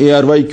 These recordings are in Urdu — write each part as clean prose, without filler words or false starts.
ARYQ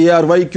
ARYQ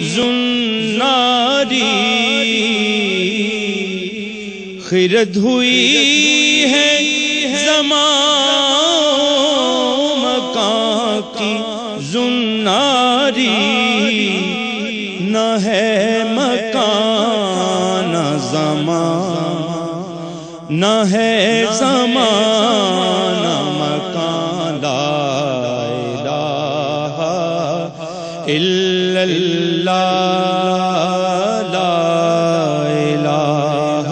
زناری خرد ہوئی ہے زمان مکان کی زناری نہ ہے مکان نہ زمان نہ ہے زمان نہ مکان لا الہ الا اللہ لا الہ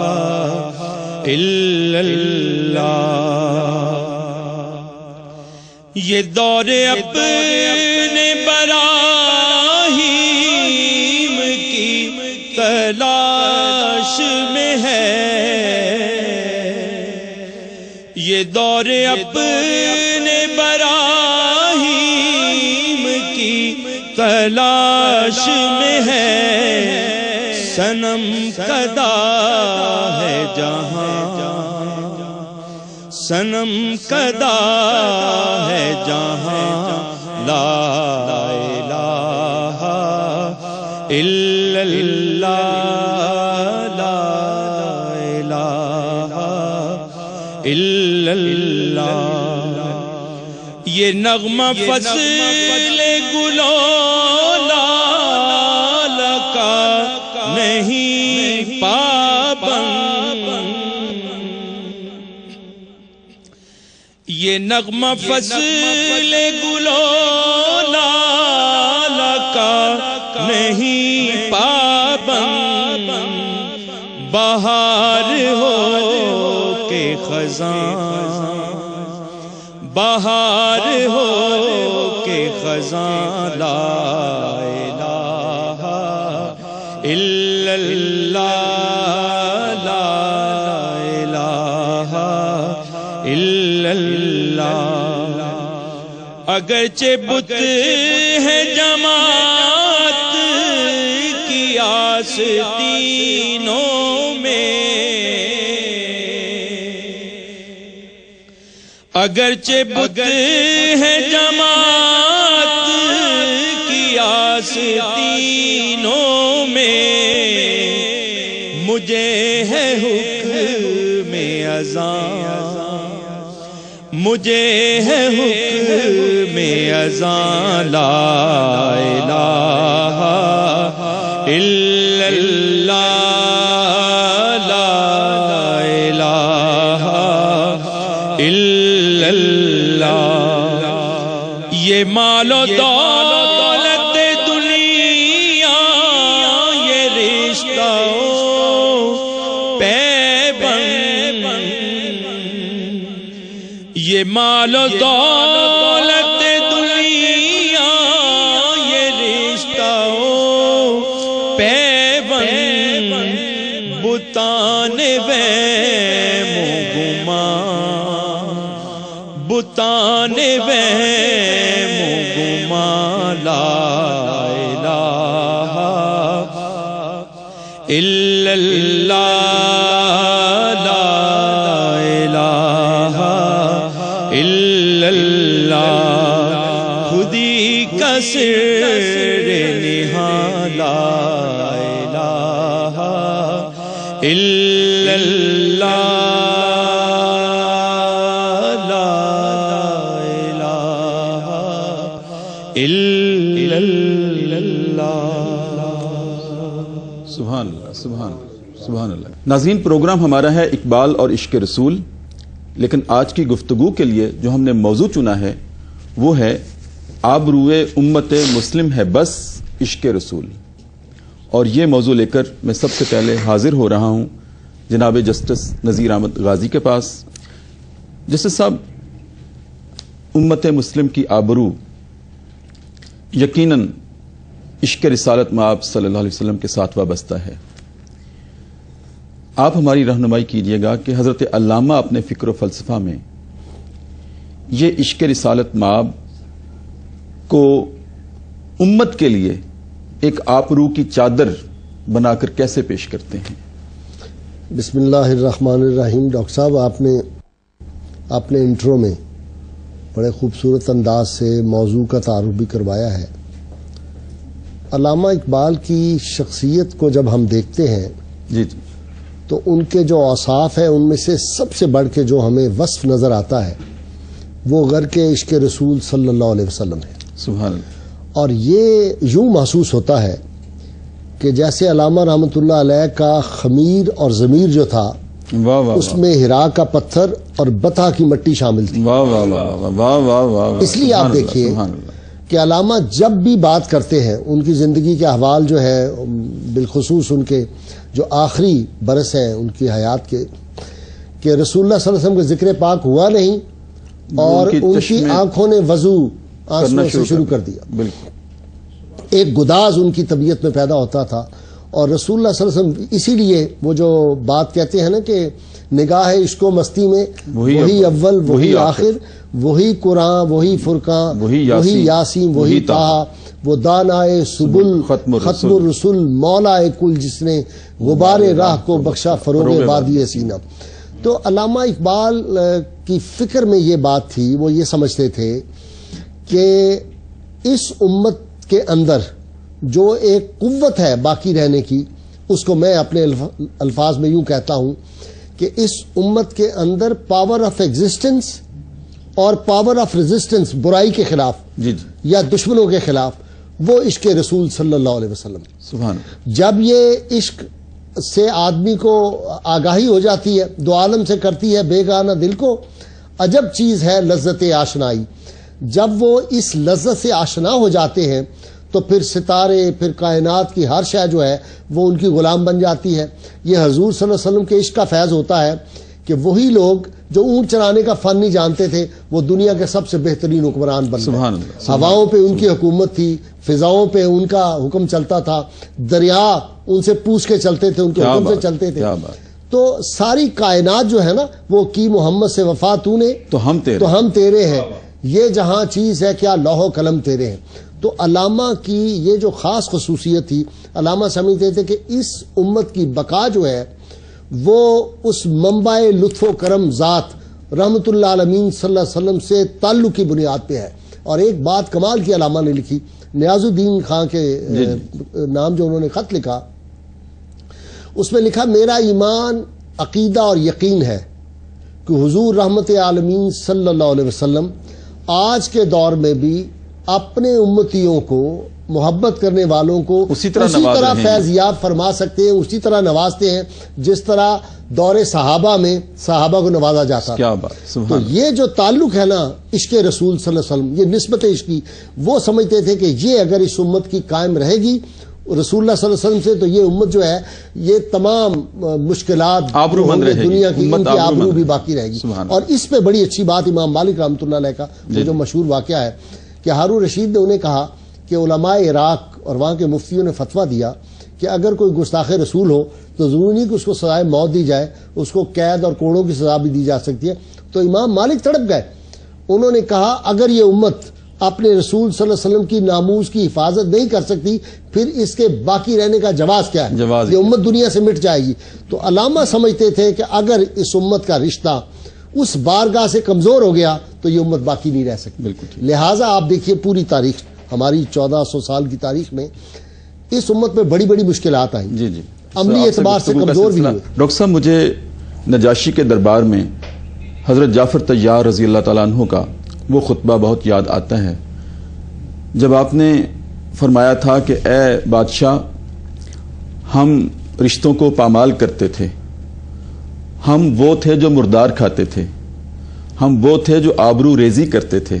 الا اللہ یہ دور اپنے براہیم کی تلاش میں ہے یہ دور اپنے براہیم کی تلاش میں ہے صنم کدا ہے جہاں صنم کدا ہے جہاں لا الہ الا اللہ لا الہ الا اللہ یہ نغمہ فصل گلو لال کا نہیں پابند یہ نغمہ فصل گلو لال کا نہیں پابند بہار ہو کے خزاں بہار ہو کے خزاں لا الہ الا اللہ لا الہ الا اللہ اگرچہ بت ہے جماعت کی آستینوں میں اگرچہ بت ہے جماعت کی آستینوں میں مجھے ہے حکم اذان مجھے ہے حکم اذان لا الہ الا اللہ لا الہ الا اللہ یہ مال و دولت دنیا یہ رشتہ یہ مال و دولت دنیا یہ رشتہ پیوند بتان وہم و گمان بتان وہم و گمان لا الہ الا اللہ لا الہ الا اللہ خودی کا سر نہاں لا الہ الا اللہ لا الہ الا اللہ سبحان اللہ سبحان اللہ سبحان اللہ۔ ناظرین، پروگرام ہمارا ہے اقبال اور عشق رسول، لیکن آج کی گفتگو کے لیے جو ہم نے موضوع چنا ہے وہ ہے آبروئے امت مسلم ہے بس عشق رسول، اور یہ موضوع لے کر میں سب سے پہلے حاضر ہو رہا ہوں جناب جسٹس نذیر احمد غازی کے پاس۔ جسٹس صاحب، امت مسلم کی آبرو یقیناً عشق رسالت مآب صلی اللہ علیہ وسلم کے ساتھ وابستہ ہے۔ آپ ہماری رہنمائی کیجیے گا کہ حضرت علامہ اپنے فکر و فلسفہ میں یہ عشق رسالت مآب کو امت کے لیے ایک آبرو کی چادر بنا کر کیسے پیش کرتے ہیں؟ بسم اللہ الرحمن الرحیم۔ ڈاکٹر صاحب، آپ نے انٹرو میں بڑے خوبصورت انداز سے موضوع کا تعارف بھی کروایا ہے۔ علامہ اقبال کی شخصیت کو جب ہم دیکھتے ہیں جی جی تو ان کے جو اوصاف ہیں ان میں سے سب سے بڑھ کے جو ہمیں وصف نظر آتا ہے وہ غرق عشق رسول صلی اللہ علیہ وسلم ہے. سبحان اللہ. اور یہ یوں محسوس ہوتا ہے کہ جیسے علامہ رحمۃ اللہ علیہ کا خمیر اور ضمیر جو تھا واہ واہ اس میں ہرا کا پتھر اور بتا کی مٹی شامل تھی. واہ واہ واہ واہ واہ واہ. اس لیے آپ دیکھیے کہ علامہ جب بھی بات کرتے ہیں ان کی زندگی کے احوال جو ہے بالخصوص ان کے جو آخری برس ہیں ان کی حیات کے کہ رسول اللہ صلی اللہ علیہ وسلم کا ذکر پاک ہوا نہیں اور ان کی آنکھوں نے وضو آنسوؤں سے شروع کر دیا. بالکل ایک گداز ان کی طبیعت میں پیدا ہوتا تھا. اور رسول اللہ صلی اللہ علیہ وسلم اسی لیے وہ جو بات کہتے ہیں نا کہ نگاہ عشق و مستی میں وہی اول وہی آخر وہی قرآن وہی فرقان وہی یاسین وہی طٰہٰ وہ دانائے سبل ختم الرسل مولا کل جس نے غبار راہ کو بخشا فروغ وادی سینہ. تو علامہ اقبال کی فکر میں یہ بات تھی, وہ یہ سمجھتے تھے کہ اس امت کے اندر جو ایک قوت ہے باقی رہنے کی, اس کو میں اپنے الفاظ میں یوں کہتا ہوں کہ اس امت کے اندر پاور آف ایگزسٹنس اور پاور آف ریزسٹنس برائی کے خلاف جی یا دشمنوں کے خلاف وہ عشق رسول صلی اللہ علیہ وسلم. سبحان. جب یہ عشق سے آدمی کو آگاہی ہو جاتی ہے, دو عالم سے کرتی ہے بیگانہ دل کو, عجب چیز ہے لذت آشنائی. جب وہ اس لذت سے آشنا ہو جاتے ہیں تو پھر ستارے, پھر کائنات کی ہر شے جو ہے وہ ان کی غلام بن جاتی ہے. یہ حضور صلی اللہ علیہ وسلم کے عشق کا فیض ہوتا ہے کہ وہی لوگ جو اونٹ چلانے کا فن نہیں جانتے تھے وہ دنیا کے سب سے بہترین حکمران بن گئے. ہواؤں پہ ان کی حکومت تھی, فضاؤں پہ ان کا حکم چلتا تھا, دریا ان سے پوچھ کے چلتے تھے, ان کے حکم سے چلتے تھے. تو ساری کائنات جو ہے نا وہ کی محمد سے وفا تو نے تو ہم تیرے ہیں, یہ جہاں چیز ہے کیا لوح و قلم تیرے ہیں. تو علامہ کی یہ جو خاص خصوصیت تھی, علامہ سمجھتے تھے کہ اس امت کی بقا جو ہے وہ اس منبع لطف و کرم ذات رحمت اللہ عالمین صلی اللہ علیہ وسلم سے تعلق کی بنیاد پہ ہے. اور ایک بات کمال کی علامہ نے لکھی, نیاز الدین خان کے نام جو انہوں نے خط لکھا اس میں لکھا, میرا ایمان عقیدہ اور یقین ہے کہ حضور رحمت عالمین صلی اللہ علیہ وسلم آج کے دور میں بھی اپنے امتیوں کو, محبت کرنے والوں کو اسی طرح فیض یاب فرما سکتے ہیں, اسی طرح نوازتے ہیں جس طرح دور صحابہ میں صحابہ کو نوازا جاتا. کیا بات. تو یہ جو تعلق ہے نا عشق رسول صلی اللہ علیہ وسلم, یہ نسبت عشقی, وہ سمجھتے تھے کہ یہ اگر اس امت کی قائم رہے گی رسول اللہ صلی اللہ علیہ وسلم سے, تو یہ امت جو ہے یہ تمام مشکلات دنیا کی ان کی آبرو بھی باقی رہے گی. اور اس پہ بڑی اچھی بات امام مالک رحمۃ اللہ علیہ کا جو مشہور واقعہ ہے کہ ہارون رشید نے انہیں کہا کہ علماء عراق اور وہاں کے مفتیوں نے فتویٰ دیا کہ اگر کوئی گستاخ رسول ہو تو ضروری نہیں کہ اس کو سزائے موت دی جائے, اس کو قید اور کوڑوں کی سزا بھی دی جا سکتی ہے. تو امام مالک تڑپ گئے, انہوں نے کہا اگر یہ امت اپنے رسول صلی اللہ علیہ وسلم کی ناموس کی حفاظت نہیں کر سکتی پھر اس کے باقی رہنے کا جواز کیا ہے, یہ امت دنیا سے مٹ جائے گی. تو علامہ سمجھتے تھے کہ اگر اس امت کا رشتہ اس بارگاہ سے کمزور ہو گیا تو یہ امت باقی نہیں رہ سکتی. بالکل. لہٰذا آپ دیکھیے پوری تاریخ, ہماری 1400 سال کی تاریخ میں اس امت میں بڑی بڑی مشکلات آئیں, جی جی عملی اعتبار سے کمزور بھی ہوئے. ڈاکٹر صاحب مجھے نجاشی کے دربار میں حضرت جعفر طیار رضی اللہ تعالیٰ عنہ کا وہ خطبہ بہت یاد آتا ہے جب آپ نے فرمایا تھا کہ اے بادشاہ ہم رشتوں کو پامال کرتے تھے, ہم وہ تھے جو مردار کھاتے تھے, ہم وہ تھے جو آبرو ریزی کرتے تھے,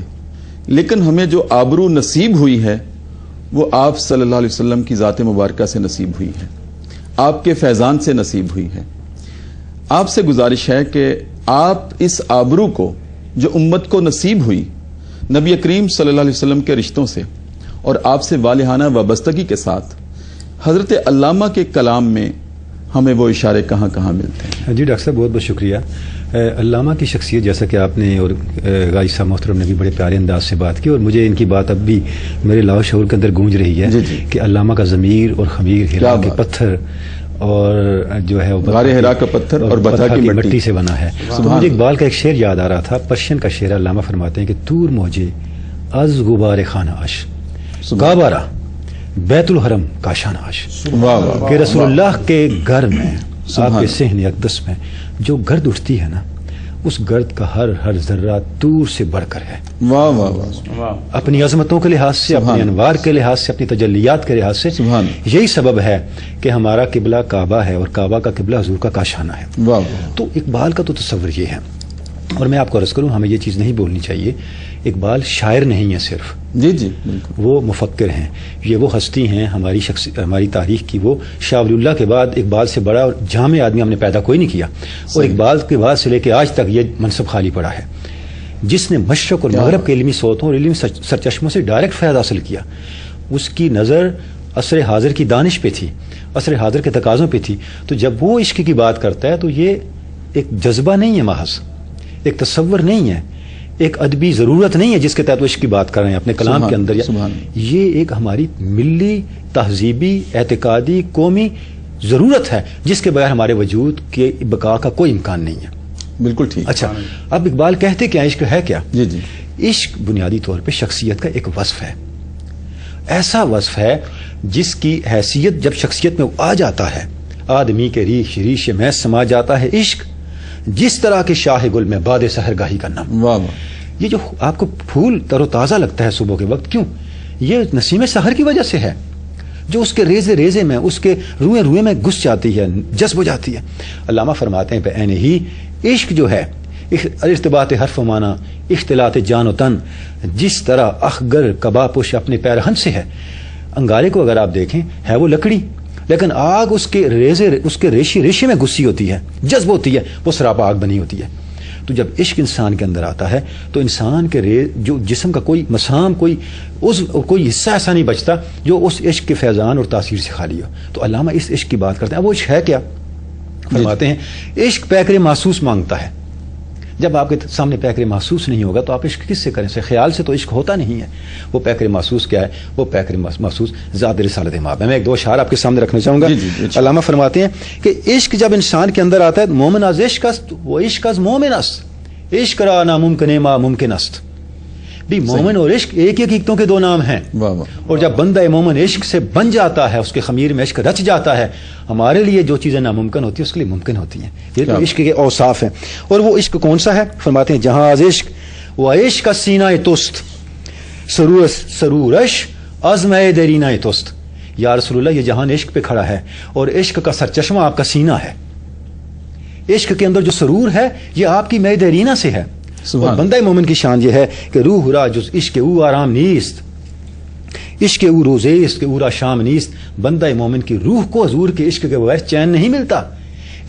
لیکن ہمیں جو آبرو نصیب ہوئی ہے وہ آپ صلی اللہ علیہ وسلم کی ذات مبارکہ سے نصیب ہوئی ہے, آپ کے فیضان سے نصیب ہوئی ہے. آپ سے گزارش ہے کہ آپ اس آبرو کو جو امت کو نصیب ہوئی نبی کریم صلی اللہ علیہ وسلم کے رشتوں سے اور آپ سے والہانہ وابستگی کے ساتھ حضرت علامہ کے کلام میں ہمیں وہ اشارے کہاں کہاں ملتے ہیں. جی ڈاکٹر صاحب بہت بہت شکریہ. علامہ کی شخصیت جیسا کہ آپ نے اور غازی صاحب محترم نے بھی بڑے پیارے انداز سے بات کی, اور مجھے ان کی بات اب بھی میرے لاؤ شعور کے اندر گونج رہی ہے کہ علامہ کا ضمیر اور خمیر ہرا کے پتھر اور جو ہے غار ہرا کا پتھر اور بتا کی مٹی سے بنا ہے. تو مجھے اقبال کا ایک شعر یاد آ رہا تھا, پرشین کا شعر. علامہ فرماتے ہیں کہ تور موجے از غبار خانہ اش گابارہ بیت الحرم کاشاناش، واہ واہ کہ رسول اللہ کے گھر میں آپ کے صحن اقدس میں جو گرد اٹھتی ہے نا، اس گرد کا ہر ذرہ دور سے بڑھ کر ہے، واہ واہ واہ، اپنی عظمتوں کے لحاظ سے، اپنی انوار کے لحاظ سے، اپنی تجلیات کے لحاظ سے. سبحان. یہی سبب ہے کہ ہمارا قبلہ کعبہ ہے اور کعبہ کا قبلہ حضور کا کاشانہ ہے. واہ واہ. تو اقبال کا تو تصور یہ ہے، اور میں آپ کو عرض کروں ہمیں یہ چیز نہیں بولنی چاہیے، اقبال شاعر نہیں ہے صرف، جی جی بالکل، وہ مفکر ہیں. یہ وہ ہستی ہیں ہماری تاریخ کی، وہ شاہ ولی اللہ کے بعد اقبال سے بڑا اور جامع آدمی ہم نے پیدا کوئی نہیں کیا، اور اقبال کے بعد سے لے کے آج تک یہ منصب خالی پڑا ہے، جس نے مشرق اور مغرب کے علمی صوتوں اور علمی سرچشموں سے ڈائریکٹ فیض حاصل کیا. اس کی نظر عصر حاضر کی دانش پہ تھی، عصر حاضر کے تقاضوں پہ تھی. تو جب وہ عشق کی بات کرتا ہے تو یہ ایک جذبہ نہیں ہے محض، ایک تصور نہیں ہے، ایک ادبی ضرورت نہیں ہے جس کے تحت وہ عشق کی بات کر رہے ہیں اپنے کلام کے اندر. یہ ایک ہماری ملی تہذیبی اعتقادی قومی ضرورت ہے جس کے بغیر ہمارے وجود کے بقا کا کوئی امکان نہیں ہے. بالکل ٹھیک. اچھا، اب اقبال کہتے کیا عشق ہے کیا؟ جی جی، عشق بنیادی طور پہ شخصیت کا ایک وصف ہے، ایسا وصف ہے جس کی حیثیت جب شخصیت میں آ جاتا ہے، آدمی کے ریش میں سما جاتا ہے عشق، جس طرح کے شاہ گل میں باد سحر گاہی کا نم. واہ واہ. یہ جو آپ کو پھول تر و تازہ لگتا ہے صبح کے وقت، کیوں؟ یہ نسیم سحر کی وجہ سے ہے، جو اس کے ریزے میں، اس کے روئے میں گھس جاتی ہے، جذب ہو جاتی ہے. علامہ فرماتے ہیں بعین ہی عشق جو ہے ارتباط حرف و معنی، اختلاط جان و تن، جس طرح اخگر کباب پوش اپنے پیرہن سے ہے. انگارے کو اگر آپ دیکھیں ہے وہ لکڑی، لیکن آگ اس کے ریشے میں گھسی ہوتی ہے، جذب ہوتی ہے، وہ سراپا آگ بنی ہوتی ہے. تو جب عشق انسان کے اندر آتا ہے تو انسان کے جو جسم کا کوئی مسام، کوئی حصہ ایسا نہیں بچتا جو اس عشق کے فیضان اور تاثیر سے خالی ہو. تو علامہ اس عشق کی بات کرتے ہیں. اب وہ عشق ہے کیا؟ فرماتے ہیں عشق پیکر محسوس مانگتا ہے. جب آپ کے سامنے پیکر محسوس نہیں ہوگا تو آپ عشق کس سے کریں؟ سے خیال سے تو عشق ہوتا نہیں ہے. وہ پیکر محسوس کیا ہے؟ وہ پیکر محسوس ذات رسالت مآب ہے. میں ایک دو اشعار آپ کے سامنے رکھنا چاہوں گا. علامہ فرماتے ہیں کہ عشق جب انسان کے اندر آتا ہے، مومن از عشق است، وہ عشق از مومن است، عشق را ناممکن ما ممکن است. بھی مومن اور عشق ایک ہی حقیقتوں کے دو نام ہیں. اور جب بندہ مومن عشق سے بن جاتا ہے، اس کے خمیر میں عشق رچ جاتا ہے، ہمارے لیے جو چیزیں ناممکن ہوتی ہیں اس کے لیے ممکن ہوتی ہیں. یہ تو عشق کے اوصاف ہیں. اور وہ عشق کون سا ہے؟ فرماتے ہیں جہاں از عشق وہ عشق کا سینہ توست، سرورش عزم درینہ توست. یا رسول اللہ، یہ جہان عشق پہ کھڑا ہے اور عشق کا سرچشمہ آپ کا سینہ ہے. عشق کے اندر جو سرور ہے یہ آپ کی مے درینہ سے ہے. اور بندہ مومن کی شان یہ ہے کہ روح را جز عشق او آرام نیست، عشق او روزے عشق او را شام نیست. بندہ مومن کی روح کو حضور کے عشق کے بغیر چین نہیں ملتا.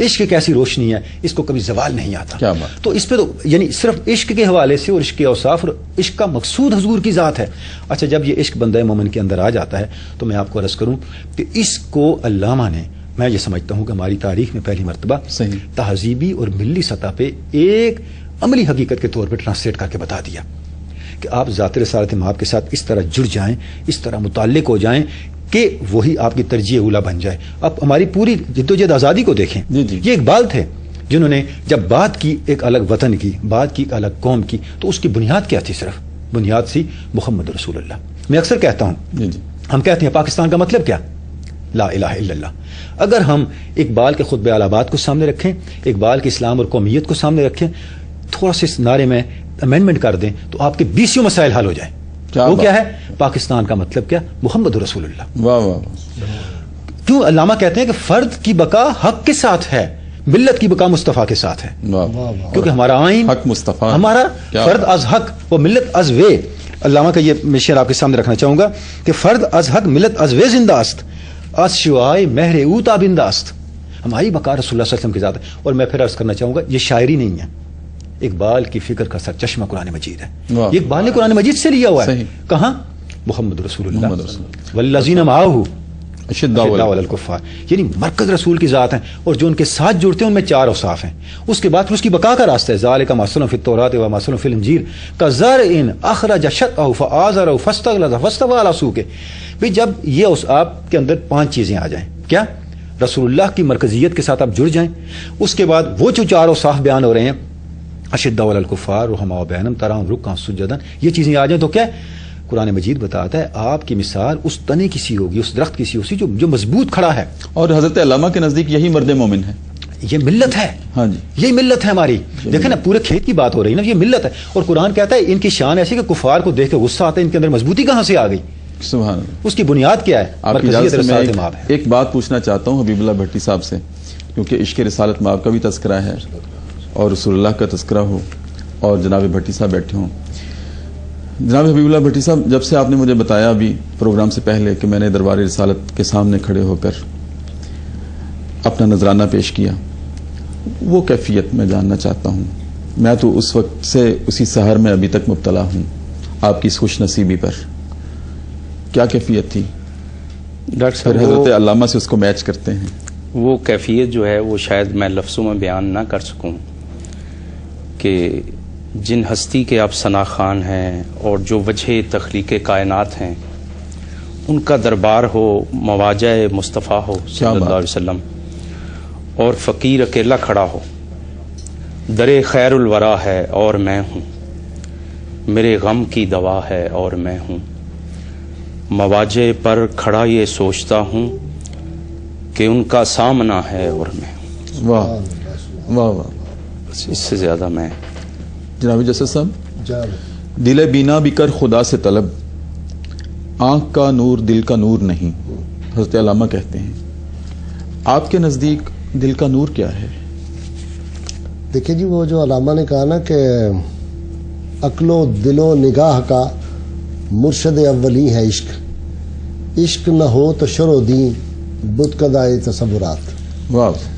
عشق ایک ایسی روشنی ہے، اس کو کبھی زوال نہیں آتا. تو اس پہ تو یعنی صرف عشق کے حوالے سے اور عشق کے اوصاف اور عشق کا مقصود حضور کی ذات ہے. اچھا، جب یہ عشق بندہ مومن کے اندر آ جاتا ہے تو میں آپ کو عرض کروں کہ اس کو علامہ نے، میں یہ سمجھتا ہوں کہ ہماری تاریخ میں پہلی مرتبہ تہذیبی اور ملی سطح پہ ایک عملی حقیقت کے طور پہ ٹرانسلیٹ کر کے بتا دیا کہ آپ ذات رسالت مآب کے ساتھ اس طرح جڑ جائیں، اس طرح متعلق ہو جائیں کہ وہی آپ کی ترجیح اولا بن جائے. اب ہماری پوری جدوجہد آزادی کو دیکھیں. یہ اقبال تھے جنہوں نے جب بات کی ایک الگ وطن کی، بات کی ایک الگ قوم کی، تو اس کی بنیاد کیا تھی؟ صرف بنیاد سی محمد رسول اللہ. میں اکثر کہتا ہوں، ہم کہتے ہیں پاکستان کا مطلب کیا؟ لا الہ الا اللہ. اگر ہم اقبال کے خطبہ الہباد کو سامنے رکھیں، اقبال کے اسلام اور قومیت کو سامنے رکھیں، تھوڑا سا اس نعرے میں امینڈمنٹ کر دیں تو آپ کے 20 مسائل حل ہو جائیں. وہ کیا ہے؟ پاکستان کا مطلب کیا؟ محمد رسول اللہ. واہ واہ. کیوں علامہ کہتے ہیں کہ فرد کی بقا حق کے ساتھ ہے، ملت کی بقا مصطفیٰ کے ساتھ ہے. کیونکہ ہمارا آئین حق مصطفیٰ، ہمارا فرد از حق و ملت از وے. علامہ کا یہ مشن آپ کے سامنے رکھنا چاہوں گا کہ فرد از حق ملت از وے زندہ است، از شعائے مہر او تابندہ است. ہماری بقا رسول اللہ صلی اللہ علیہ وسلم کی ذات ہے. اور میں پھر عرض کرنا چاہوں گا یہ شاعری نہیں ہے، اقبال کی فکر کا سرچشمہ قرآن مجید ہے. یہ اقبال نے قرآن مجید سے لیا ہوا ہے. کہاں؟ محمد رسول اللہ والذین معہ اشداء علی الکفار. یعنی مرکز رسول کی ذات ہیں اور جو ان کے ساتھ جڑتے ہیں ان میں 4 اوصاف ہیں. اس کے بعد پھر اس کی بقا کا راستہ ہے. ذالک مثل فی التوراۃ و مثل فی الانجیل کزرع اخرج شطأہ فآزرہ فاستغلظ فاستوى علی سوقہ. بھئی جب یہ اوصاف کے اندر 5 چیزیں آ جائیں، کیا؟ رسول اللہ کی مرکزیت کے ساتھ آپ جڑ جائیں. اس کے بعد وہ جو 4 اوصاف بیان ہو رہے ہیں، اشداء علی الکفار رحماء بینہم تراہم رکعا سجدا، یہ چیزیں آ جائیں تو کیا قرآن مجید بتاتا ہے آپ کی مثال اس تنے کی سی ہوگی، اس درخت کی سی ہوگی جو مضبوط کھڑا ہے. اور حضرت علامہ کے نزدیک یہی مرد مومن ہے. یہ ملت ہے. ہاں جی، یہی ملت ہے ہماری. دیکھیں نا پورے کھیت کی بات ہو رہی ہے نا، یہ ملت ہے. اور قرآن کہتا ہے ان کی شان ایسی کہ کفار کو دیکھ کے غصہ آتا ہے، ان کے اندر مضبوطی کہاں سے آ گئی؟ سبحان اللہ. اس کی بنیاد کیا ہے؟ آپ کی اجازت سے میں ایک بات پوچھنا چاہتا ہوں حبیب اللہ بھٹی صاحب سے، کیونکہ عشق رسالت مآب کا بھی تذکرہ ہے اور رسول اللہ کا تذکرہ ہو اور جناب بھٹی صاحب بیٹھے ہوں. جناب حبیب اللہ بھٹی صاحب، جب سے آپ نے مجھے بتایا ابھی پروگرام سے پہلے کہ میں نے دربار رسالت کے سامنے کھڑے ہو کر اپنا نذرانہ پیش کیا، وہ کیفیت میں جاننا چاہتا ہوں. میں تو اس وقت سے اسی سحر میں ابھی تک مبتلا ہوں آپ کی اس خوش نصیبی پر. کیا کیفیت تھی؟ ڈاکٹر پھر صاحب حضرت علامہ سے اس کو میچ کرتے ہیں. وہ کیفیت جو ہے وہ شاید میں لفظوں میں بیان نہ کر سکوں کہ جن ہستی کے آپ ثنا خوان ہیں اور جو وجہ تخلیق کائنات ہیں، ان کا دربار ہو، مواجہ مصطفیٰ ہو صلی اللہ علیہ وسلم، اور فقیر اکیلا کھڑا ہو. درے خیر الورا ہے اور میں ہوں، میرے غم کی دوا ہے اور میں ہوں. مواجہ پر کھڑا یہ سوچتا ہوں کہ ان کا سامنا ہے اور میں ہوں. واہ واہ واہ. بس اس سے زیادہ میں. جناب جسد صاحب، دل بینا بھی کر خدا سے طلب، آنکھ کا نور دل کا نور نہیں، حضرت علامہ کہتے ہیں. آپ کے نزدیک دل کا نور کیا ہے؟ دیکھیں جی، وہ جو علامہ نے کہا نا کہ عقل و دل و نگاہ کا مرشد اولی ہے عشق، عشق نہ ہو تو شر و دین بت قدائے تصورات. واہ.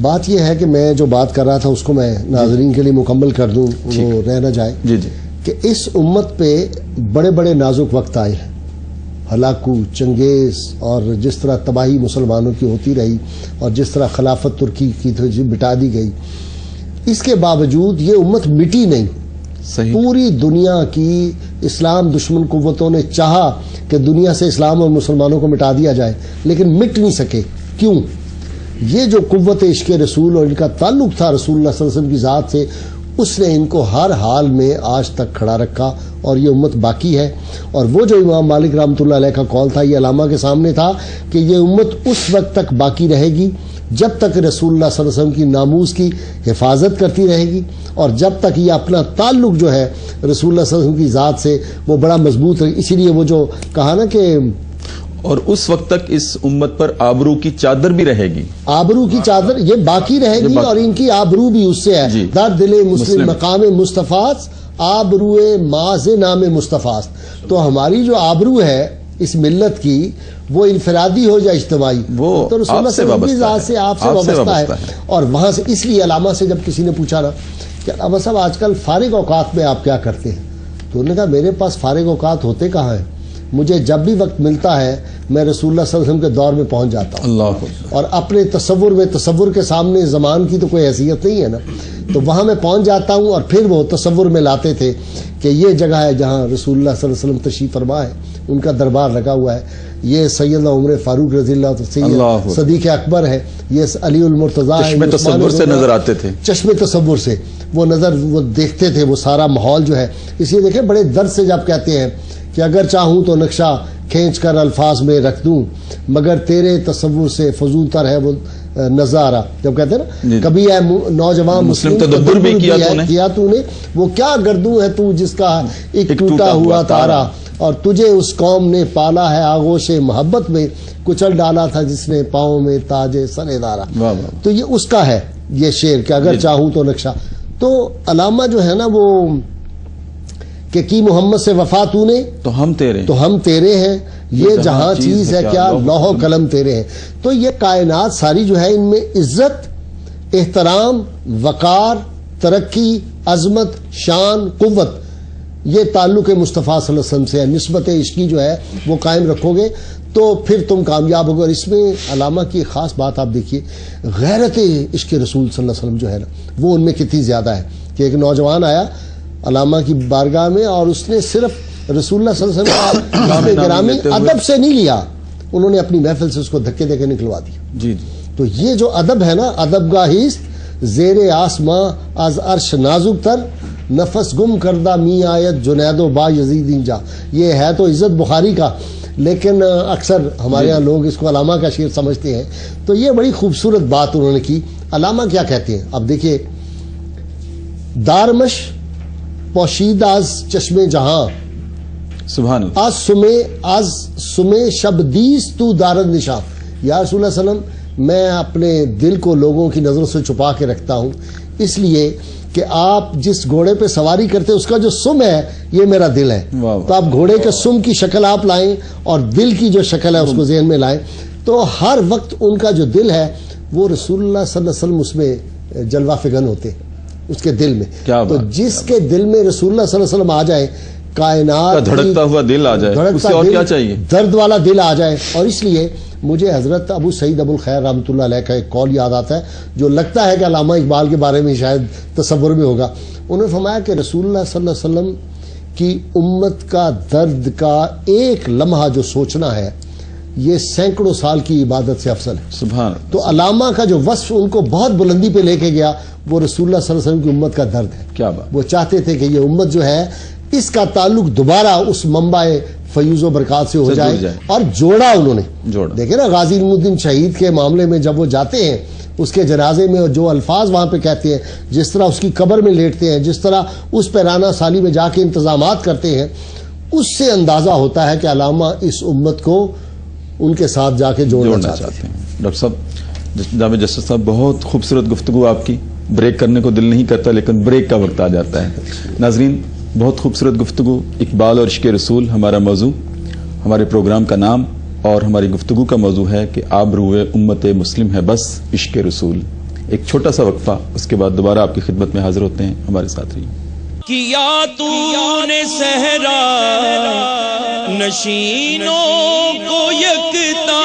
بات یہ ہے کہ میں جو بات کر رہا تھا اس کو میں ناظرین کے لیے مکمل کر دوں، وہ رہ نہ جائے. جی جی. کہ اس امت پہ بڑے بڑے نازک وقت آئے ہیں، ہلاکو، چنگیز، اور جس طرح تباہی مسلمانوں کی ہوتی رہی اور جس طرح خلافت ترکی کی بٹا دی گئی، اس کے باوجود یہ امت مٹی نہیں. صحیح. پوری دنیا کی اسلام دشمن قوتوں نے چاہا کہ دنیا سے اسلام اور مسلمانوں کو مٹا دیا جائے، لیکن مٹ نہیں سکے. کیوں؟ یہ جو قوت عشق رسول اور ان کا تعلق تھا رسول اللہ صلی اللہ علیہ وسلم کی ذات سے، اس نے ان کو ہر حال میں آج تک کھڑا رکھا اور یہ امت باقی ہے. اور وہ جو امام مالک رحمۃ اللہ علیہ کا قول تھا، یہ علامہ کے سامنے تھا کہ یہ امت اس وقت تک باقی رہے گی جب تک رسول اللہ صلی اللہ علیہ وسلم کی ناموس کی حفاظت کرتی رہے گی، اور جب تک یہ اپنا تعلق جو ہے رسول اللہ صلی اللہ علیہ وسلم کی ذات سے وہ بڑا مضبوط رہے. اسی لیے وہ جو کہا نا کہ اور اس وقت تک اس امت پر آبرو کی چادر بھی رہے گی. آبرو کی چادر یہ باقی رہے گی، اور ان کی آبرو بھی اس سے ہے. جی. در دل مسلم مقام مصطفیٰ آبرو ماز نام مصطفیٰ. تو ہماری جو آبرو ہے اس ملت کی، وہ انفرادی ہو یا اجتماعی، وہ تو رسول اللہ صلی اللہ علیہ وسلم سے آپ سے وابستہ ہے. اور وہاں سے اس لیے علامہ سے جب کسی نے پوچھا نا کہ علامہ صاحب آج کل فارغ اوقات میں آپ کیا کرتے ہیں، تو انہوں نے کہا میرے پاس فارغ اوقات ہوتے کہاں ہیں، مجھے جب بھی وقت ملتا ہے میں رسول اللہ صلی اللہ علیہ وسلم کے دور میں پہنچ جاتا ہوں. اللہ. اور اپنے تصور میں، تصور کے سامنے زمان کی تو کوئی حیثیت نہیں ہے نا، تو وہاں میں پہنچ جاتا ہوں. اور پھر وہ تصور میں لاتے تھے کہ یہ جگہ ہے جہاں رسول اللہ صلی اللہ علیہ وسلم تشریف فرما ہے، ان کا دربار لگا ہوا ہے، یہ سیدنا عمر فاروق رضی اللہ سید صدیق اکبر ہے، یہ علی المرتضیٰ ہے. چشم تصور سے نظر آتے تھے، چشم تصور سے وہ دیکھتے تھے وہ سارا ماحول جو ہے. اس لیے دیکھیں بڑے درد سے جب کہتے ہیں کہ اگر چاہوں تو نقشہ کھینچ کر الفاظ میں رکھ دوں، مگر تیرے تصور سے فضول تر ہے وہ نظارہ. جب کہتے ہیں نا کبھی ہے نوجوان مسلم تدبر بھی کیا تو نے، وہ کیا گردوں ہے تو جس کا ایک ٹوٹا ہوا تارا، اور تجھے اس قوم نے پالا ہے آغوش محبت میں، کچل ڈالا تھا جس نے پاؤں میں تاج سر دارا. تو یہ اس کا ہے یہ شعر کہ اگر چاہوں تو نقشہ. تو علامہ جو ہے نا وہ کہ کی محمد سے وفا تو نے تو ہم تیرے ہیں، یہ جہاں چیز ہے کیا لوح و قلم تیرے ہیں. تو یہ کائنات ساری جو ہے ان میں عزت، احترام، وقار، ترقی، عظمت، شان، قوت، یہ تعلق مصطفیٰ صلی اللہ علیہ وسلم سے ہے. نسبت عشقی جو ہے وہ قائم رکھو گے تو پھر تم کامیاب ہوگے. اور اس میں علامہ کی خاص بات آپ دیکھیے، غیرت عشق رسول صلی اللہ علیہ وسلم جو ہے نا وہ ان میں کتنی زیادہ ہے. کہ ایک نوجوان آیا علامہ کی بارگاہ میں اور اس نے صرف رسول اللہ صلی اللہ علیہ وسلم کا گرامی ادب سے نہیں لیا، انہوں نے اپنی محفل سے اس کو دھکے دے کے نکلوا دیا. جی. تو یہ جو ادب ہے نا، ادب گاہیست زیر آسماں از عرش نازک تر، نفس گم کردہ می آیت جنید و با یزید اینجا. یہ ہے تو عزت بخاری کا، لیکن اکثر ہمارے یہاں لوگ اس کو علامہ کا شعر سمجھتے ہیں. تو یہ بڑی خوبصورت بات انہوں نے کی. علامہ کیا کہتے ہیں؟ اب دیکھیے، دارمش پوشید از چشم جہاں، سبحان اللہ، از سمے شب دیس تو دارد نشاں. یا رسول اللہ صلی اللہ علیہ وسلم، میں اپنے دل کو لوگوں کی نظروں سے چھپا کے رکھتا ہوں، اس لیے کہ آپ جس گھوڑے پہ سواری کرتے اس کا جو سم ہے یہ میرا دل ہے. تو آپ گھوڑے کے سم کی شکل آپ لائیں اور دل کی جو شکل ہے اس کو ذہن میں لائیں. تو ہر وقت ان کا جو دل ہے وہ رسول اللہ صلی اللہ علیہ وسلم اس میں جلوہ فگن ہوتے ہیں اس کے دل میں. تو جس کے دل میں رسول اللہ صلی اللہ علیہ وسلم آ جائے، کائنات دھڑکتا ہوا دل آ جائے، اس سے اور کیا چاہیے؟ درد والا دل آ جائے. اور اس لیے مجھے حضرت ابو سعید ابو الخیر رحمۃ اللہ علیہ کا ایک قول یاد آتا ہے جو لگتا ہے کہ علامہ اقبال کے بارے میں شاید تصور میں ہوگا. انہوں نے فرمایا کہ رسول اللہ صلی اللہ علیہ وسلم کی امت کا درد کا ایک لمحہ جو سوچنا ہے یہ سینکڑوں سال کی عبادت سے افضل ہے. سبحان. تو علامہ کا جو وصف ان کو بہت بلندی پہ لے کے گیا وہ رسول اللہ صلی اللہ علیہ وسلم کی امت کا درد ہے. کیا بات. وہ چاہتے تھے کہ یہ امت جو ہے اس کا تعلق دوبارہ اس منبع فیوز و برکات سے ہو جائے اور جوڑا انہوں نے. دیکھیں نا غازی علم الدین شہید کے معاملے میں جب وہ جاتے ہیں اس کے جنازے میں اور جو الفاظ وہاں پہ کہتے ہیں، جس طرح اس کی قبر میں لیٹتے ہیں، جس طرح اس پہ رانا سالی میں جا کے انتظامات کرتے ہیں، اس سے اندازہ ہوتا ہے کہ علامہ اس امت کو ان کے ساتھ جا کے جوڑنا چاہتے ہیں. ڈاکٹر صاحب، جامع جسٹس صاحب، بہت خوبصورت گفتگو آپ کی. بریک کرنے کو دل نہیں کرتا لیکن بریک کا وقت آ جاتا ہے. ناظرین، بہت خوبصورت گفتگو. اقبال اور عشق رسول ہمارا موضوع، ہمارے پروگرام کا نام، اور ہماری گفتگو کا موضوع ہے کہ آبروئے امت مسلم ہے بس عشق رسول. ایک چھوٹا سا وقفہ، اس کے بعد دوبارہ آپ کی خدمت میں حاضر ہوتے ہیں. ہمارے ساتھ رہیے. کیا تو نے صحرا نشینوں کو یکتا،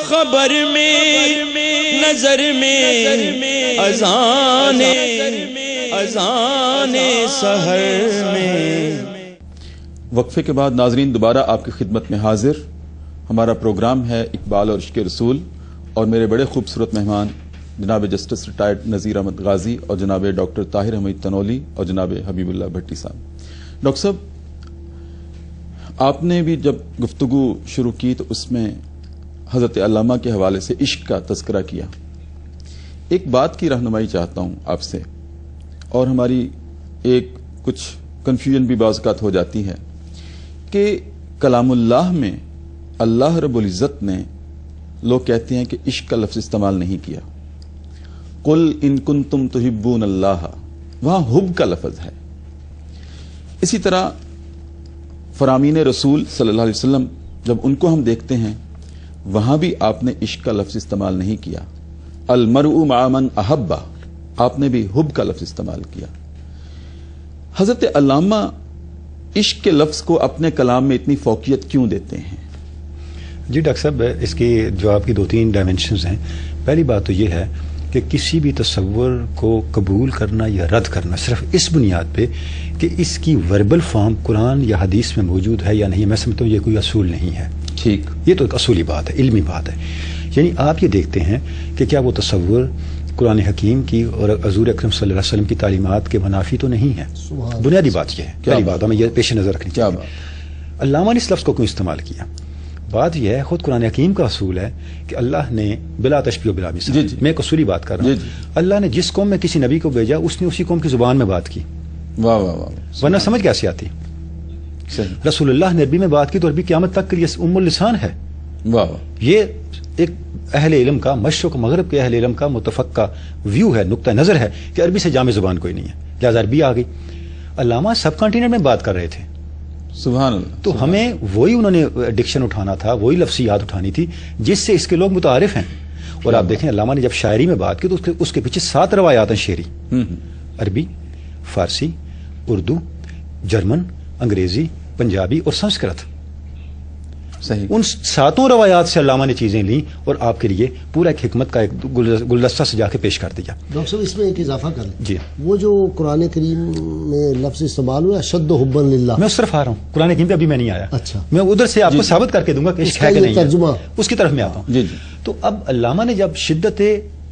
خبر میں نظر میں اذان سحر میں. وقفے کے بعد ناظرین دوبارہ آپ کی خدمت میں حاضر. ہمارا پروگرام ہے اقبال اور عشق رسول، اور میرے بڑے خوبصورت مہمان جناب جسٹس ریٹائرڈ نذیر احمد غازی اور جناب ڈاکٹر طاہر حمید تنولی اور جناب حبیب اللہ بھٹی صاحب. ڈاکٹر صاحب، آپ نے بھی جب گفتگو شروع کی تو اس میں حضرت علامہ کے حوالے سے عشق کا تذکرہ کیا. ایک بات کی رہنمائی چاہتا ہوں آپ سے، اور ہماری ایک کچھ کنفیوژن بھی بعض اوقات ہو جاتی ہے کہ کلام اللہ میں اللہ رب العزت نے، لوگ کہتے ہیں کہ عشق کا لفظ استعمال نہیں کیا. قل ان کنتم تحبون اللہ، وہاں حب کا لفظ ہے. اسی طرح فرامین رسول صلی اللہ علیہ وسلم جب ان کو ہم دیکھتے ہیں وہاں بھی آپ نے عشق کا لفظ استعمال نہیں کیا. المرء مع من احب، آپ نے بھی حب کا لفظ استعمال کیا. حضرت علامہ عشق کے لفظ کو اپنے کلام میں اتنی فوقیت کیوں دیتے ہیں؟ جی ڈاکٹر صاحب، اس کی جو آپ کی 2-3 ڈائمنشنز ہیں. پہلی بات تو یہ ہے کہ کسی بھی تصور کو قبول کرنا یا رد کرنا صرف اس بنیاد پہ کہ اس کی وربل فارم قرآن یا حدیث میں موجود ہے یا نہیں، میں سمجھتا ہوں یہ کوئی اصول نہیں ہے. ٹھیک، یہ تو ایک اصولی بات ہے، علمی بات ہے. یعنی آپ یہ دیکھتے ہیں کہ کیا وہ تصور قرآن حکیم کی اور حضور اکرم صلی اللہ علیہ وسلم کی تعلیمات کے منافی تو نہیں ہے. بنیادی بات یہ ہے. پہلی بات ہمیں یہ پیش نظر رکھنی چاہیے. علامہ نے اس لفظ کو کیوں استعمال کیا؟ بات یہ ہے، خود قرآن حکیم کا اصول ہے کہ اللہ نے بلا تشبیہ و بلا مثال. میں ایک اصولی بات کر رہا ہوں. اللہ نے جس قوم میں کسی نبی کو بھیجا اس نے اسی قوم کی زبان میں بات کی. واہ واہ واہ، ورنہ سمجھ کیسے آتی؟ رسول اللہ نے عربی میں بات کی تو عربی قیامت تک کے لیے ام اللسان ہے. واہ، یہ ایک اہل علم کا، مشرق مغرب کے اہل علم کا متفق کا ویو ہے، نقطہ نظر ہے کہ عربی سے جامع زبان کوئی نہیں ہے، لہذا عربی آ گئی. علامہ سب کانٹیننٹ میں بات کر رہے تھے. سبحان اللہ. تو ہمیں وہی انہوں نے ڈکشن اٹھانا تھا، وہی لفظیات اٹھانی تھی جس سے اس کے لوگ متعارف ہیں. اور آپ دیکھیں علامہ نے جب شاعری میں بات کی تو اس کے پیچھے 7 روایات ہیں شعری، عربی، فارسی، اردو، جرمن، انگریزی، پنجابی اور سنسکرت. صحیح. ان 7 روایات سے علامہ نے چیزیں لیں اور آپ کے لیے پورا ایک حکمت کا ایک گلدستہ سجا کے پیش کر دیا. ڈاکٹر صاحب اس میں ایک اضافہ کر لیں. جی، وہ جو قرآن کریم میں لفظ استعمال ہوا اشد حبا للہ، میں اس طرف آ رہا ہوں. قرآن کریم پہ ابھی میں نہیں آیا. اچھا، میں ادھر سے آپ کو ثابت کر کے دوں گا کہ عشق ہے کہ نہیں ترجمہ اس کی طرف میں آتا ہوں. جی جی. تو اب علامہ نے جب شدت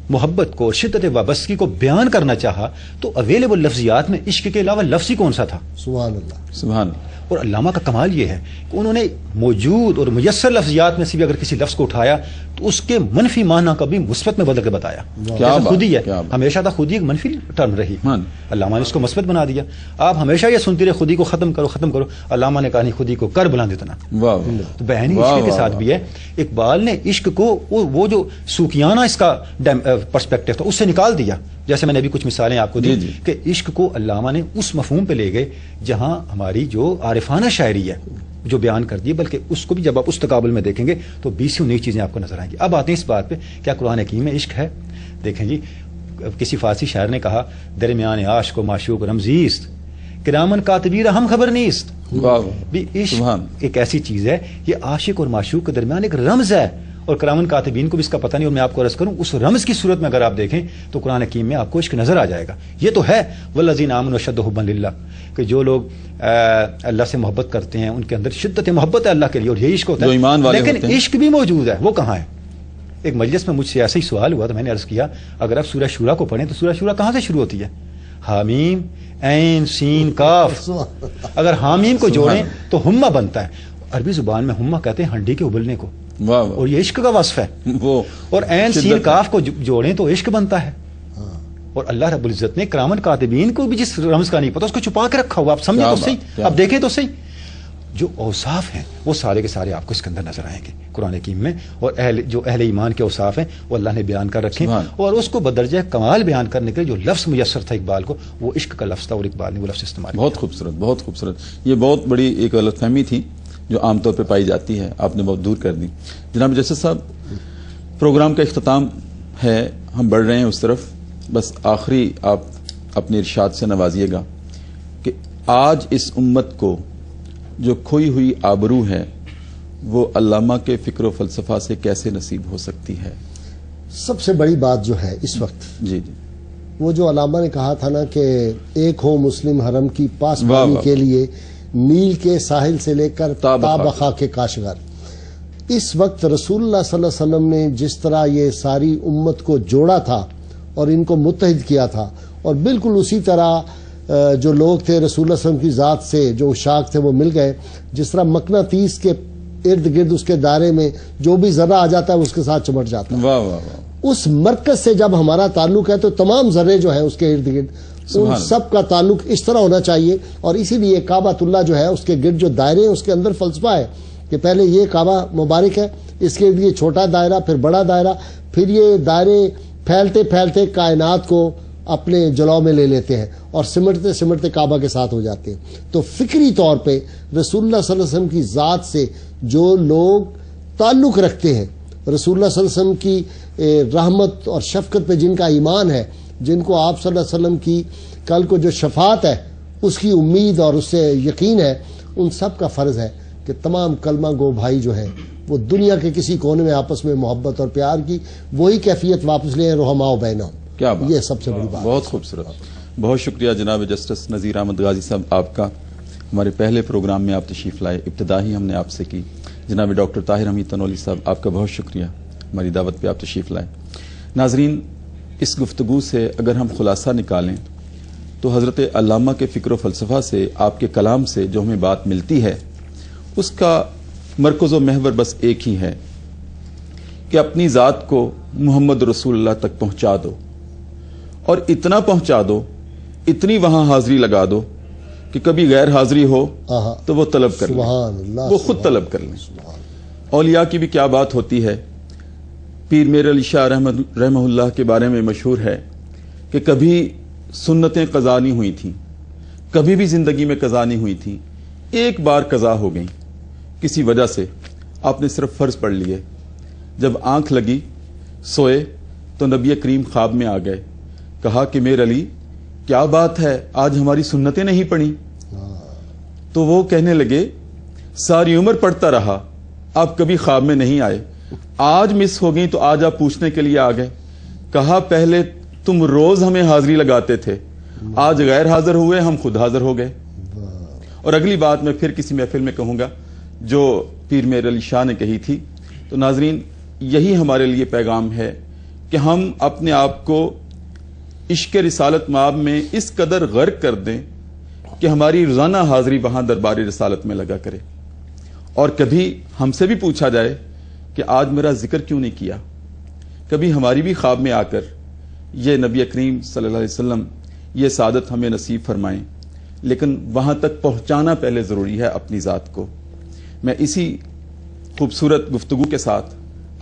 محبت کو اور شدت وابستگی کو بیان کرنا چاہا تو اویلیبل لفظیات میں عشق کے علاوہ لفظ ہی کون سا تھا؟ سبحان اللہ، سبحان اللہ۔ اور علامہ کا کمال یہ ہے کہ انہوں نے موجود اور میسر لفظیات میں سے بھی اگر کسی لفظ کو اٹھایا تو اس کے منفی معنی کا بھی مثبت میں بدل کے بتایا۔ جیسے خودی ہے، ہمیشہ تھا خودی ایک منفی ٹرم رہی، علامہ نے اس کو مثبت بنا دیا۔ آپ ہمیشہ یہ سنتے رہے خودی کو ختم کرو ختم کرو، علامہ نے کہا نہیں خودی کو کر بلند اتنا۔ تو بہنی عشق کے ساتھ بھی ہے، اقبال نے عشق کو وہ جو سوکیانہ اس کا پرسپیکٹو تھا اس سے نکال دیا۔ جیسے میں نے ابھی کچھ مثالیں آپ کو دی کہ عشق کو علامہ نے اس مفہوم پہ لے گئے جہاں ہماری جو عارفانہ شاعری ہے جو بیان کر دی، بلکہ اس کو بھی جب آپ اس تقابل میں دیکھیں گے تو 20 نئی چیزیں آپ کو نظر آئیں گی۔ اب آتے ہیں اس بات پہ، کیا قرآن حکیم میں عشق ہے؟ دیکھیں جی، کسی فارسی شاعر نے کہا درمیان عاشق و معشوق رمزیست کرامن کاتبین ہم خبر نیست۔ بھی عشق ایک ایسی چیز ہے، یہ عاشق اور معشوق کے درمیان ایک رمز ہے اور کرامن کاتبین کو بھی اس کا پتہ نہیں، اور میں آپ کو عرض کروں اس رمز کی صورت میں اگر آپ دیکھیں تو قرآن حکیم میں آپ کو عشق نظر آ جائے گا۔ یہ تو ہے والذین آمنوا اشد حبا للہ، کہ جو لوگ اللہ سے محبت کرتے ہیں ان کے اندر شدت محبت ہے اللہ کے لیے، اور یہ عشق ہوتا ہے۔ لیکن عشق بھی موجود ہے، وہ کہاں ہے؟ ایک مجلس میں مجھ سے ایسا ہی سوال ہوا تو میں نے عرض کیا اگر آپ سورہ شورا کو پڑھیں تو سورہ شورا کہاں سے شروع ہوتی ہے؟ حامیم عین سین کاف، اگر حامیم کو جوڑیں تو ہمہ بنتا ہے۔ عربی زبان میں ہمہ کہتے ہیں ہنڈی کے ابلنے کو، اور یہ عشق کا وصف ہے۔ اور عین سین کاف کو جوڑیں تو عشق بنتا ہے۔ اور اللہ رب العزت نے کرامن کاتبین کو بھی جس رمز کا نہیں پتا اس کو چھپا کے رکھا ہوا، آپ سمجھیں تو صحیح، آپ دیکھیں تو صحیح۔ جو اوصاف ہیں وہ سارے کے سارے آپ کو اس کے اندر نظر آئیں گے قرآن حکیم میں، اور جو اہل ایمان کے اوصاف ہیں وہ اللہ نے بیان کر رکھے، اور اس کو بدرجہ کمال بیان کرنے کے لیے جو لفظ میسر تھا اقبال کو وہ عشق کا لفظ تھا، اور اقبال نے وہ لفظ استعمال کیا۔ بہت خوبصورت، بہت خوبصورت۔ یہ بہت بڑی ایک غلط فہمی تھی جو عام طور پہ پائی جاتی ہے، آپ نے بہت دور کر دی۔ جناب جسٹس صاحب، پروگرام کا اختتام ہے، ہم بڑھ رہے ہیں اس طرف، بس آخری آپ اپنے ارشاد سے نوازیے گا کہ آج اس امت کو جو کھوئی ہوئی آبرو ہے وہ علامہ کے فکر و فلسفہ سے کیسے نصیب ہو سکتی ہے؟ سب سے بڑی بات جو ہے اس وقت جی وہ جو علامہ نے کہا تھا نا کہ ایک ہو مسلم حرم کی پاسبانی کے لیے نیل کے ساحل سے لے کر تابخا کے کاشغر، اس وقت رسول اللہ صلی اللہ علیہ وسلم نے جس طرح یہ ساری امت کو جوڑا تھا اور ان کو متحد کیا تھا، اور بالکل اسی طرح جو لوگ تھے رسول اللہ صلی اللہ علیہ وسلم کی ذات سے جو عشاق تھے وہ مل گئے، جس طرح مقناطیس کے ارد گرد اس کے دائرے میں جو بھی ذرہ آ جاتا ہے اس کے ساتھ چمٹ جاتا ہے۔ اس مرکز سے جب ہمارا تعلق ہے تو تمام ذرے جو ہیں اس کے ارد گرد ان سب کا تعلق اس طرح ہونا چاہیے، اور اسی لیے کعبۃ اللہ جو ہے اس کے گرد جو دائرے ہیں اس کے اندر فلسفہ ہے کہ پہلے یہ کعبہ مبارک ہے، اس کے گرد یہ چھوٹا دائرہ، پھر بڑا دائرہ، پھر یہ دائرے پھیلتے پھیلتے کائنات کو اپنے جلو میں لے لیتے ہیں اور سمٹتے سمٹتے کعبہ کے ساتھ ہو جاتے ہیں۔ تو فکری طور پہ رسول اللہ صلی اللہ علیہ وسلم کی ذات سے جو لوگ تعلق رکھتے ہیں، رسول اللہ صلی اللہ علیہ وسلم کی رحمت اور شفقت پہ جن کا ایمان ہے، جن کو آپ صلی اللہ علیہ وسلم کی کل کو جو شفاعت ہے اس کی امید اور اس سے یقین ہے، ان سب کا فرض ہے کہ تمام کلمہ گو بھائی جو ہیں وہ دنیا کے کسی کونے میں آپس میں محبت اور پیار کی وہی کیفیت واپس لیں، رحماء بینہم۔ کیا بات، یہ سب سے بڑی بات۔ بہت خوبصورت، بہت شکریہ جناب جسٹس نذیر احمد غازی صاحب آپ کا، ہمارے پہلے پروگرام میں آپ تشریف لائے، ابتدا ہی ہم نے آپ سے کی۔ جناب ڈاکٹر طاہر حمید تنولی صاحب آپ کا بہت شکریہ، ہماری دعوت پہ آپ تشریف لائے۔ ناظرین، اس گفتگو سے اگر ہم خلاصہ نکالیں تو حضرت علامہ کے فکر و فلسفہ سے، آپ کے کلام سے جو ہمیں بات ملتی ہے اس کا مرکز و محور بس ایک ہی ہے کہ اپنی ذات کو محمد رسول اللہ تک پہنچا دو، اور اتنا پہنچا دو، اتنی وہاں حاضری لگا دو کہ کبھی غیر حاضری ہو تو وہ طلب کر لیں، وہ خود طلب کر لیں۔ اولیاء کی بھی کیا بات ہوتی ہے، پیر میر علی شاہ رحمہ اللہ کے بارے میں مشہور ہے کہ کبھی سنتیں قضا نہیں ہوئی تھیں، کبھی بھی زندگی میں قضا نہیں ہوئی تھیں، ایک بار قضا ہو گئیں کسی وجہ سے، آپ نے صرف فرض پڑھ لیے، جب آنکھ لگی سوئے تو نبی کریم خواب میں آ گئے، کہا کہ میر علی کیا بات ہے آج ہماری سنتیں نہیں پڑھی؟ تو وہ کہنے لگے ساری عمر پڑھتا رہا، آپ کبھی خواب میں نہیں آئے، آج مس ہو گئی تو آج آپ پوچھنے کے لیے آ گئے۔ کہا پہلے تم روز ہمیں حاضری لگاتے تھے، آج غیر حاضر ہوئے، ہم خود حاضر ہو گئے۔ اور اگلی بات میں پھر کسی محفل میں کہوں گا جو پیر میر علی شاہ نے کہی تھی۔ تو ناظرین، یہی ہمارے لیے پیغام ہے کہ ہم اپنے آپ کو عشق رسالت مآب میں اس قدر غرق کر دیں کہ ہماری روزانہ حاضری وہاں دربار رسالت میں لگا کرے، اور کبھی ہم سے بھی پوچھا جائے کہ آج میرا ذکر کیوں نہیں کیا۔ کبھی ہماری بھی خواب میں آ کر یہ نبی کریم صلی اللہ علیہ وسلم یہ سعادت ہمیں نصیب فرمائیں، لیکن وہاں تک پہنچانا پہلے ضروری ہے اپنی ذات کو۔ میں اسی خوبصورت گفتگو کے ساتھ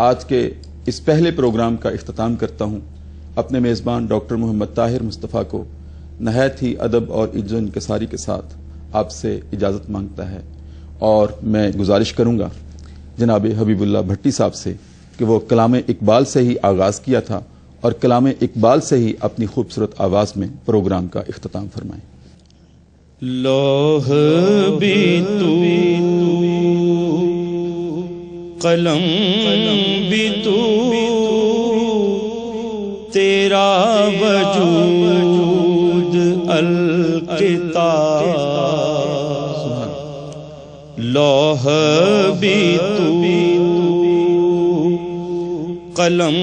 آج کے اس پہلے پروگرام کا اختتام کرتا ہوں۔ اپنے میزبان ڈاکٹر محمد طاہر مصطفیٰ کو نہایت ہی ادب اور عزت و انکساری کے ساتھ آپ سے اجازت مانگتا ہے، اور میں گزارش کروں گا جناب حبیب اللہ بھٹی صاحب سے کہ وہ کلام اقبال سے ہی آغاز کیا تھا اور کلام اقبال سے ہی اپنی خوبصورت آواز میں پروگرام کا اختتام فرمائیں۔ لوح بھی تو قلم بھی تو تیرا وجود الکتاب، لوح بھی تو قلم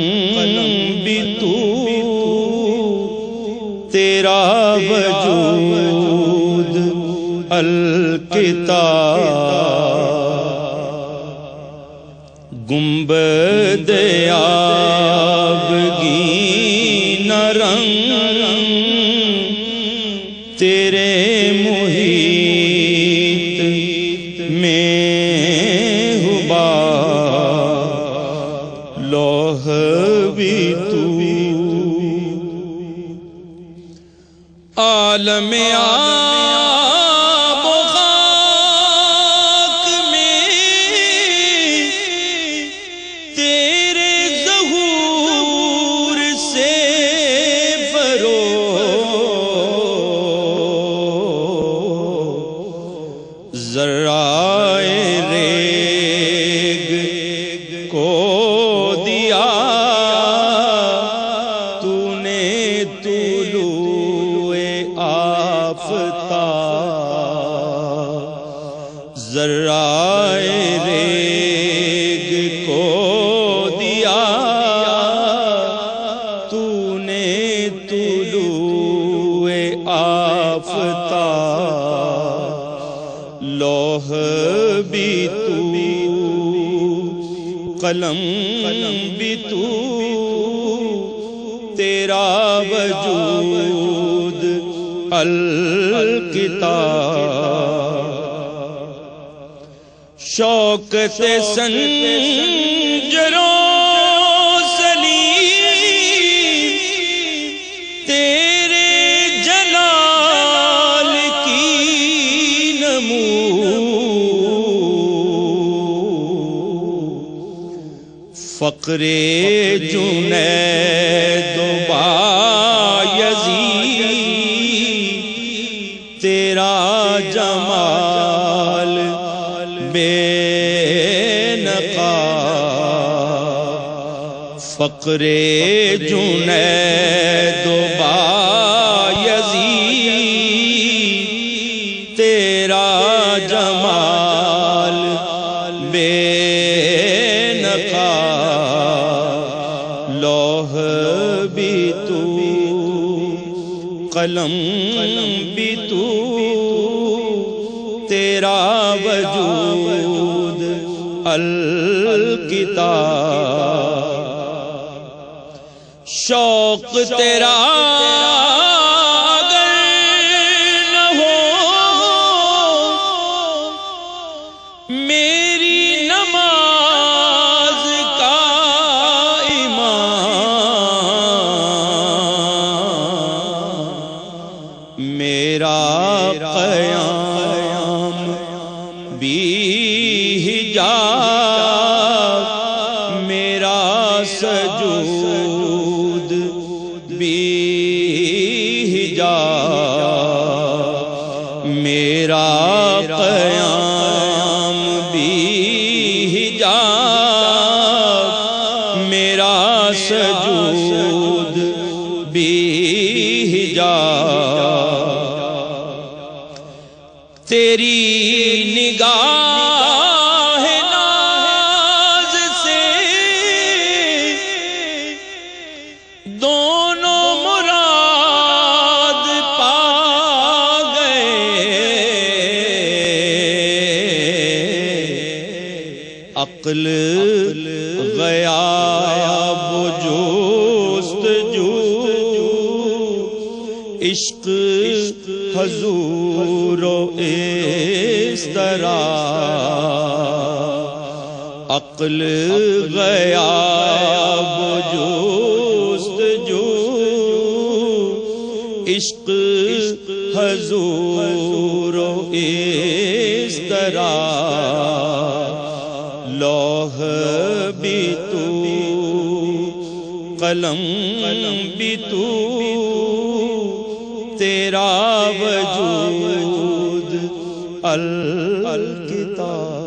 بھی تو تیرا وجود الکتاب، گنبد آبگی نہ رنگ تیرے محیط میں ہوا، لوح بھی تو عالم آب و خاک میں تیرے ظہور سے فروغ، ذرائے ریگ کو دیا تو نے طلوع آفتاب، ذرائے ریگ کو دیا تو نے طلوع آفتاب، لوح بھی تو قلم بھی تو تیرا وجود الکتاب، شوکت سنجروں سلیم تیرے جلال کی نمود، فقر جنید و بایزید تیرا جمال بے نقاب، فقر جنید و بایزید تیرا جمال بے نقاب، لوح بھی تو قلم بھی تو تیرا وجود الکتاب، شوق تیرا اگر نہ ہو میری نماز کا امام، میرا قیام بھی حجاب، میرا سجود بھی حجاب، میرا قیام بھی حجاب، میرا سجود بھی حجاب، تیری نگاہ ناز سے غیاب و جستجو عشق حضور و اس طرح عقل غیاب و جستجو عشق حضور و اس طرح لوح بھی تو قلم بھی تو تیرا وجود الکتاب